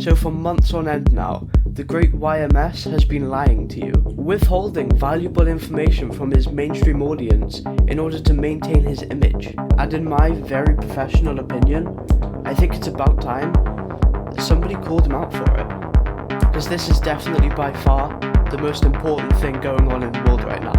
So for months on end now, the great YMS has been lying to you, withholding valuable information from his mainstream audience in order to maintain his image. And in my very professional opinion, I think it's about time that somebody called him out for it. Because this is definitely by far the most important thing going on in the world right now.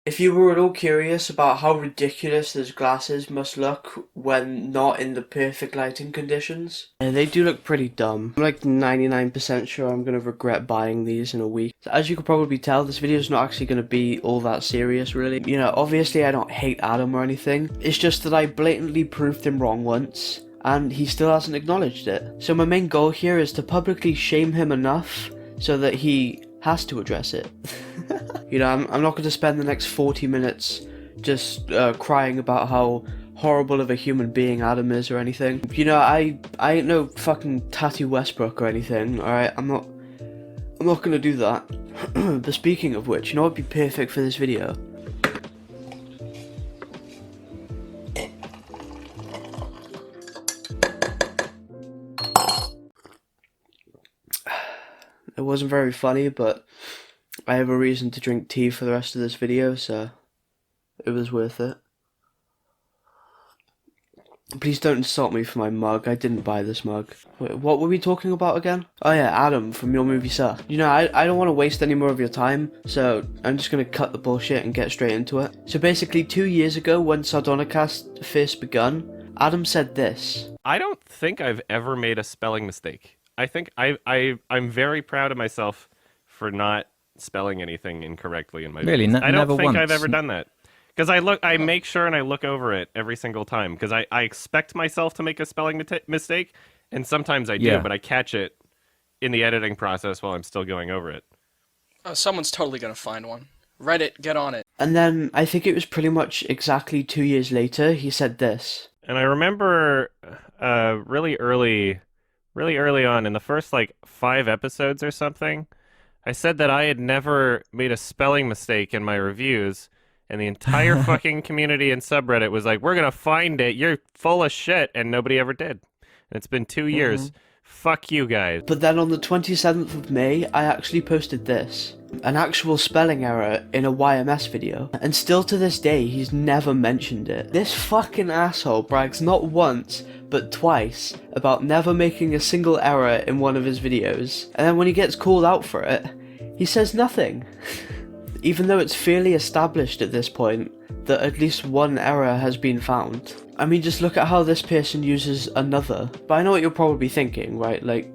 If you were at all curious about how ridiculous those glasses must look when not in the perfect lighting conditions, they do look pretty dumb. I'm like 99% sure I'm going to regret buying these in a week. So as you could probably tell, this video is not actually going to be all that serious, really. You know, obviously I don't hate Adum or anything. It's just that I blatantly proved him wrong once, and he still hasn't acknowledged it. So my main goal here is to publicly shame him enough so that he has to address it. You know, I'm not going to spend the next 40 minutes just crying about how horrible of a human being Adum is or anything. You know, I ain't no fucking Tatty Westbrook or anything, alright? I'm not going to do that. But speaking of which, you know what would be perfect for this video? It wasn't very funny, but I have a reason to drink tea for the rest of this video, so it was worth it. Please don't insult me for my mug. I didn't buy this mug. Wait, what were we talking about again? Oh yeah, Adum from Your Movie Suck. You know, I don't want to waste any more of your time, so I'm just going to cut the bullshit and get straight into it. So basically 2 years ago, when Sardonicast first begun, Adum said this. I don't think I've ever made a spelling mistake. I think I'm very proud of myself for not spelling anything incorrectly in my videos. I don't think I've ever done that. Because I make sure and I look over it every single time. Because I expect myself to make a spelling mistake, and sometimes I do, but I catch it in the editing process while I'm still going over it. Someone's totally going to find one. Reddit, get on it. And then, I think it was pretty much exactly 2 years later, he said this. And I remember really early on, in the first, 5 episodes or something, I said that I had never made a spelling mistake in my reviews, and the entire fucking community and subreddit was like, we're gonna find it, you're full of shit, and nobody ever did. And it's been 2 years. Fuck you guys. But then on the 27th of May, I actually posted this. An actual spelling error in a YMS video. And still to this day, he's never mentioned it. This fucking asshole brags not once, but twice, about never making a single error in one of his videos. And then when he gets called out for it, he says nothing. Even though it's fairly established at this point that at least one error has been found. I mean, just look at how this person uses another. But I know what you're probably thinking, right? Like,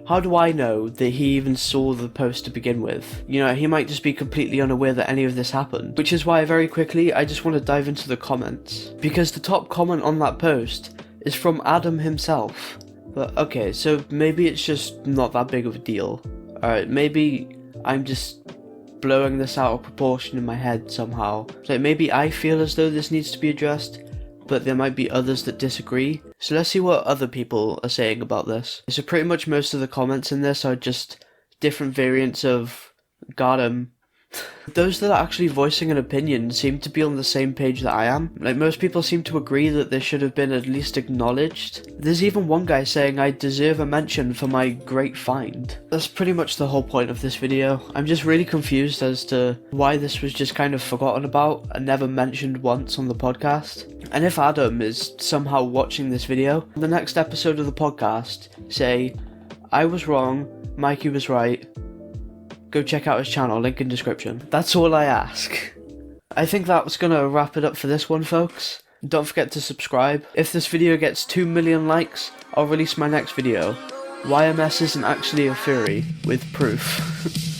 how do I know that he even saw the post to begin with? You know, he might just be completely unaware that any of this happened. Which is why, very quickly, I just want to dive into the comments. Because the top comment on that post is from Adum himself. But okay, so maybe it's just not that big of a deal. Alright, maybe I'm just blowing this out of proportion in my head somehow. So maybe I feel as though this needs to be addressed, but there might be others that disagree. So let's see what other people are saying about this. So pretty much most of the comments in this are just different variants of got him. Those that are actually voicing an opinion seem to be on the same page that I am. Like, most people seem to agree that this should have been at least acknowledged. There's even one guy saying I deserve a mention for my great find. That's pretty much the whole point of this video. I'm just really confused as to why this was just kind of forgotten about and never mentioned once on the podcast. And if Adum is somehow watching this video, the next episode of the podcast, say, I was wrong, Mikey was right, go check out his channel, link in description. That's all I ask. I think that's gonna wrap it up for this one, folks. Don't forget to subscribe. If this video gets 2 million likes, I'll release my next video. YMS isn't actually a furry, with proof.